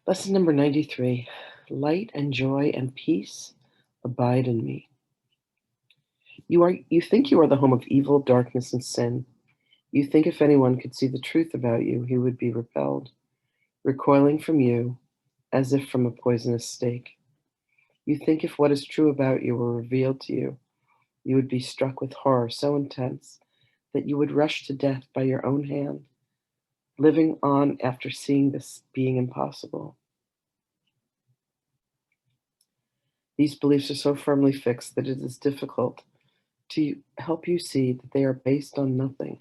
Lesson number 93. Light and joy and peace abide in me. You think you are the home of evil, darkness, and sin. You think if anyone could see the truth about you, he would be repelled, recoiling from you as if from a poisonous snake. You think if what is true about you were revealed to you, you would be struck with horror so intense that you would rush to death by your own hand, living on after seeing this being impossible. These beliefs are so firmly fixed that it is difficult to help you see that they are based on nothing,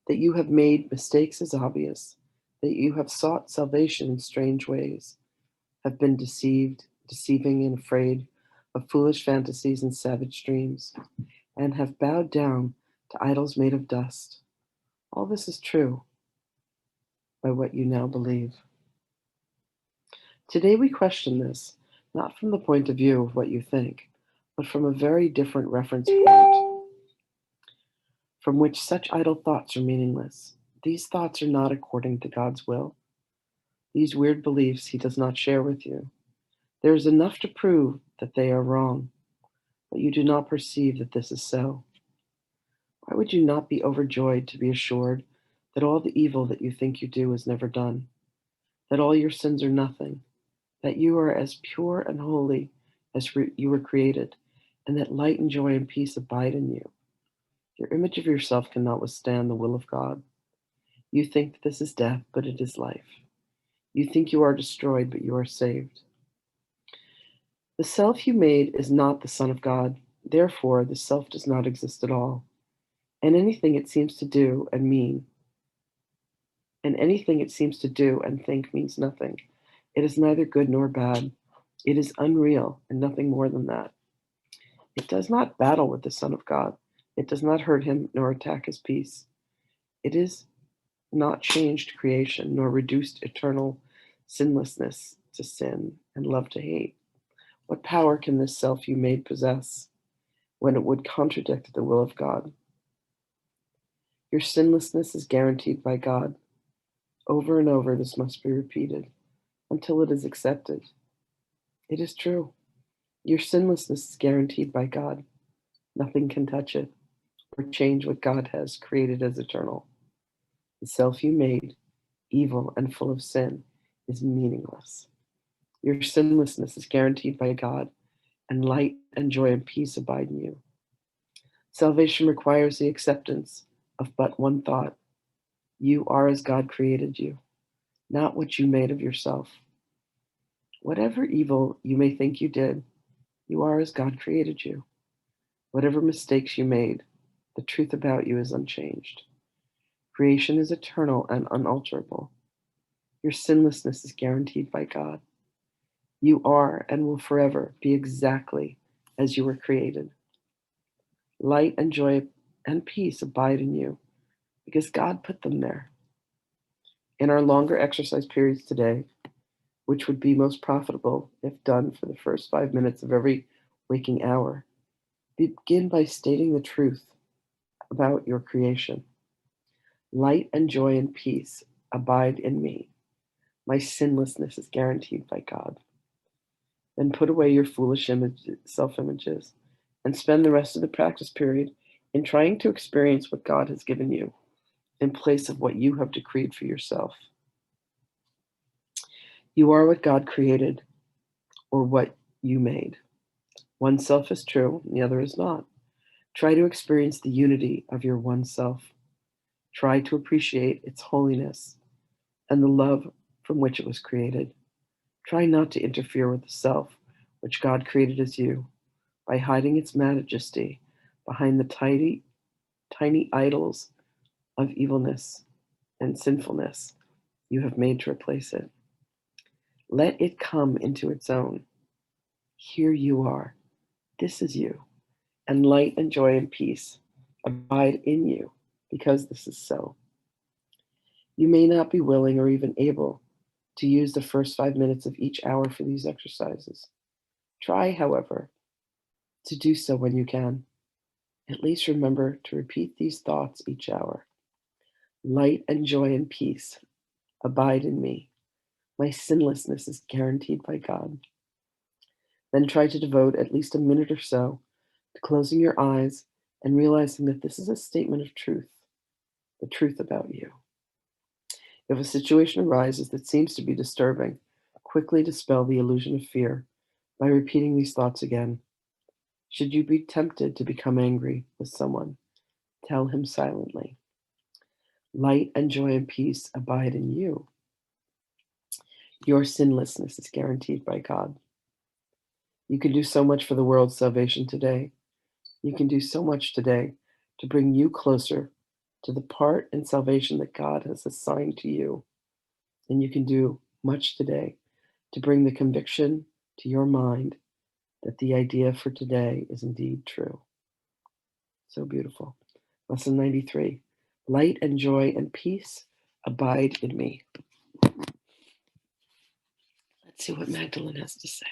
that you have made mistakes as obvious, that you have sought salvation in strange ways, have been deceived, deceiving and afraid of foolish fantasies and savage dreams, and have bowed down to idols made of dust. All this is true by what you now believe. Today we question this, not from the point of view of what you think, but from a very different reference point, from which such idle thoughts are meaningless. These thoughts are not according to God's will. These weird beliefs He does not share with you. There is enough to prove that they are wrong, but you do not perceive that this is so. Why would you not be overjoyed to be assured that all the evil that you think you do is never done, that all your sins are nothing, that you are as pure and holy as you were created, and that light and joy and peace abide in you? Your image of yourself cannot withstand the will of God. You think that this is death, but it is life. You think you are destroyed, but you are saved. The self you made is not the Son of God. Therefore, the self does not exist at all. And anything it seems to do and mean, and anything it seems to do and think means nothing. It is neither good nor bad. It is unreal and nothing more than that. It does not battle with the Son of God. It does not hurt him nor attack his peace. It is not changed creation nor reduced eternal sinlessness to sin and love to hate. What power can this self you made possess when it would contradict the will of God? Your sinlessness is guaranteed by God. Over and over, this must be repeated until it is accepted. It is true. Your sinlessness is guaranteed by God. Nothing can touch it or change what God has created as eternal. The self you made, evil and full of sin, is meaningless. Your sinlessness is guaranteed by God, and light and joy and peace abide in you. Salvation requires the acceptance of but one thought. You are as God created you, not what you made of yourself. Whatever evil you may think you did, you are as God created you. Whatever mistakes you made, the truth about you is unchanged. Creation is eternal and unalterable. Your sinlessness is guaranteed by God. You are and will forever be exactly as you were created. Light and joy and peace abide in you because God put them there. In our longer exercise periods today, which would be most profitable if done for the first 5 minutes of every waking hour, begin by stating the truth about your creation. Light and joy and peace abide in me. My sinlessness is guaranteed by God. Then put away your foolish self-images and spend the rest of the practice period in trying to experience what God has given you in place of what you have decreed for yourself. You are what God created or what you made. One self is true, and the other is not. Try to experience the unity of your one self. Try to appreciate its holiness and the love from which it was created. Try not to interfere with the self which God created as you by hiding its majesty behind the tiny idols of evilness and sinfulness you have made to replace it. Let it come into its own. Here you are. This is you. And light and joy and peace abide in you because this is so. You may not be willing or even able to use the first 5 minutes of each hour for these exercises. Try, however, to do so when you can. At least remember to repeat these thoughts each hour. Light and joy and peace abide in me. My sinlessness is guaranteed by God. Then try to devote at least a minute or so to closing your eyes and realizing that this is a statement of truth, the truth about you. If a situation arises that seems to be disturbing, quickly dispel the illusion of fear by repeating these thoughts again. Should you be tempted to become angry with someone, tell him silently, light and joy and peace abide in you. Your sinlessness is guaranteed by God. You can do so much for the world's salvation today. You can do so much today to bring you closer to the part in salvation that God has assigned to you. And you can do much today to bring the conviction to your mind that the idea for today is indeed true. So beautiful. Lesson 93. Light and joy and peace abide in me. Let's see what Magdalene has to say.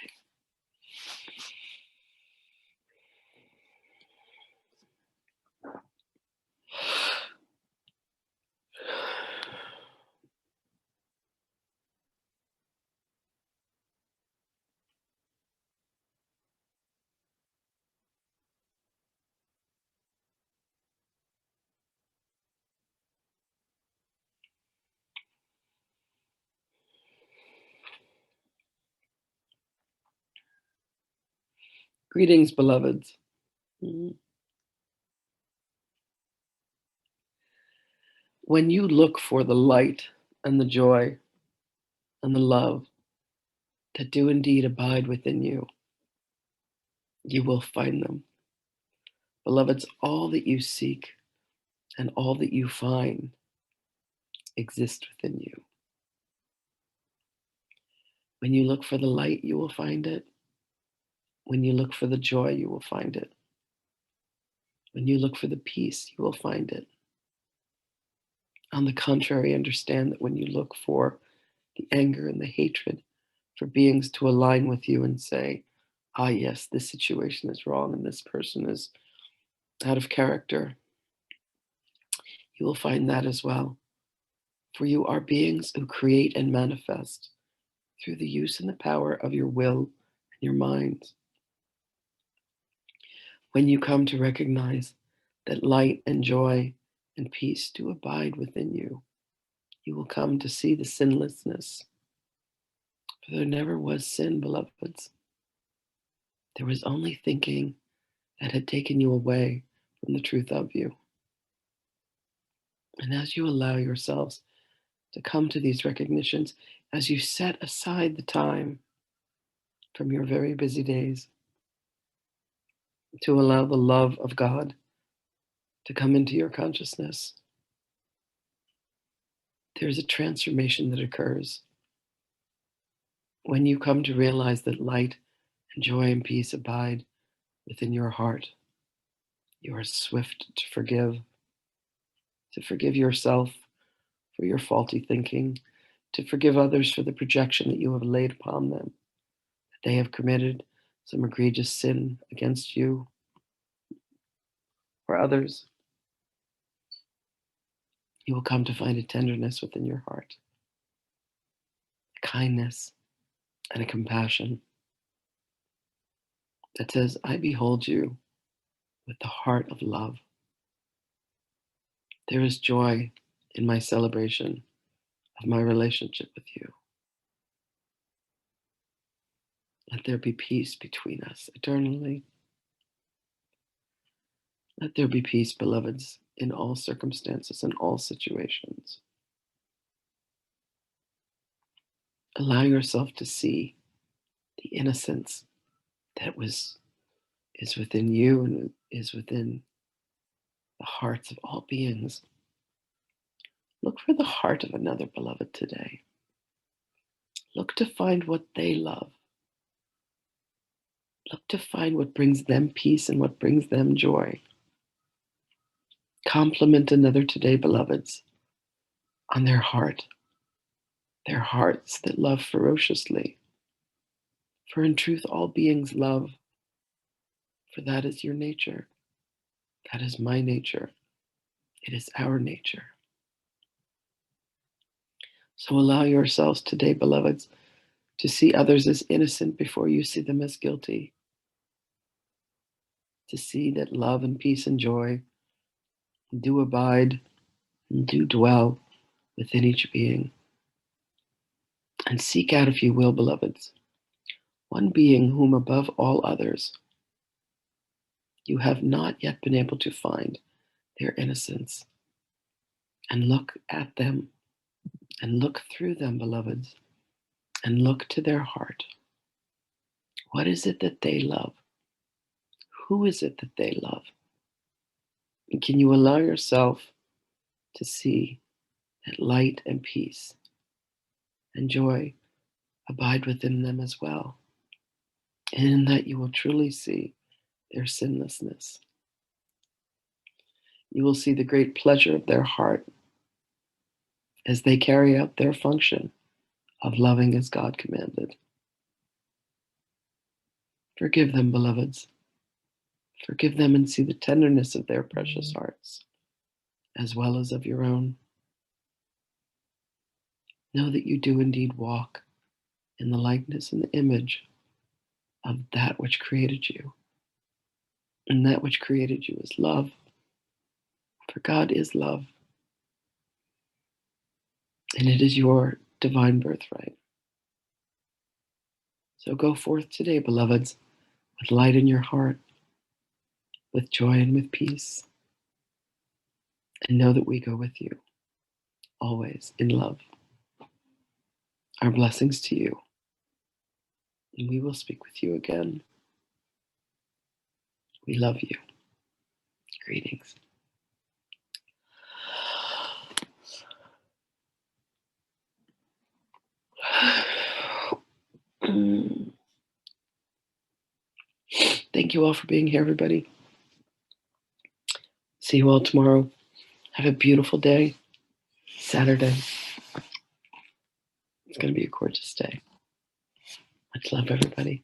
Greetings, beloveds. When you look for the light and the joy and the love that do indeed abide within you, you will find them. Beloveds, all that you seek and all that you find exist within you. When you look for the light, you will find it. When you look for the joy, you will find it. When you look for the peace, you will find it. On the contrary, understand that when you look for the anger and the hatred for beings to align with you and say, ah, yes, this situation is wrong and this person is out of character, you will find that as well. For you are beings who create and manifest through the use and the power of your will and your mind. When you come to recognize that light and joy and peace do abide within you, you will come to see the sinlessness. For there never was sin, beloveds. There was only thinking that had taken you away from the truth of you. And as you allow yourselves to come to these recognitions, as you set aside the time from your very busy days to allow the love of God to come into your consciousness, there's a transformation that occurs when you come to realize that light and joy and peace abide within your heart. You are swift to forgive yourself for your faulty thinking, to forgive others for the projection that you have laid upon them, that they have committed some egregious sin against you or others. You will come to find a tenderness within your heart, a kindness and a compassion that says, I behold you with the heart of love. There is joy in my celebration of my relationship with you. Let there be peace between us eternally. Let there be peace, beloveds, in all circumstances and all situations. Allow yourself to see the innocence that is within you and is within the hearts of all beings. Look for the heart of another beloved today. Look to find what they love. Look to find what brings them peace and what brings them joy. Compliment another today, beloveds, on their hearts that love ferociously. For in truth, all beings love, for that is your nature. That is my nature. It is our nature. So allow yourselves today, beloveds, to see others as innocent before you see them as guilty, to see that love and peace and joy do abide and do dwell within each being. And seek out, if you will, beloveds, one being whom above all others you have not yet been able to find their innocence, and look at them and look through them, beloveds, and look to their heart. What is it that they love? Who is it that they love? And can you allow yourself to see that light and peace and joy abide within them as well? And in that you will truly see their sinlessness. You will see the great pleasure of their heart as they carry out their function of loving as God commanded. Forgive them, beloveds. Forgive them and see the tenderness of their precious hearts, as well as of your own. Know that you do indeed walk in the likeness and the image of that which created you. And that which created you is love. For God is love. And it is your divine birthright. So go forth today, beloveds, with light in your heart, with joy and with peace. And know that we go with you, always in love. Our blessings to you. And we will speak with you again. We love you. Greetings. Thank you all for being here, everybody. See you all tomorrow. Have a beautiful day. Saturday. It's going to be a gorgeous day. Much love, everybody.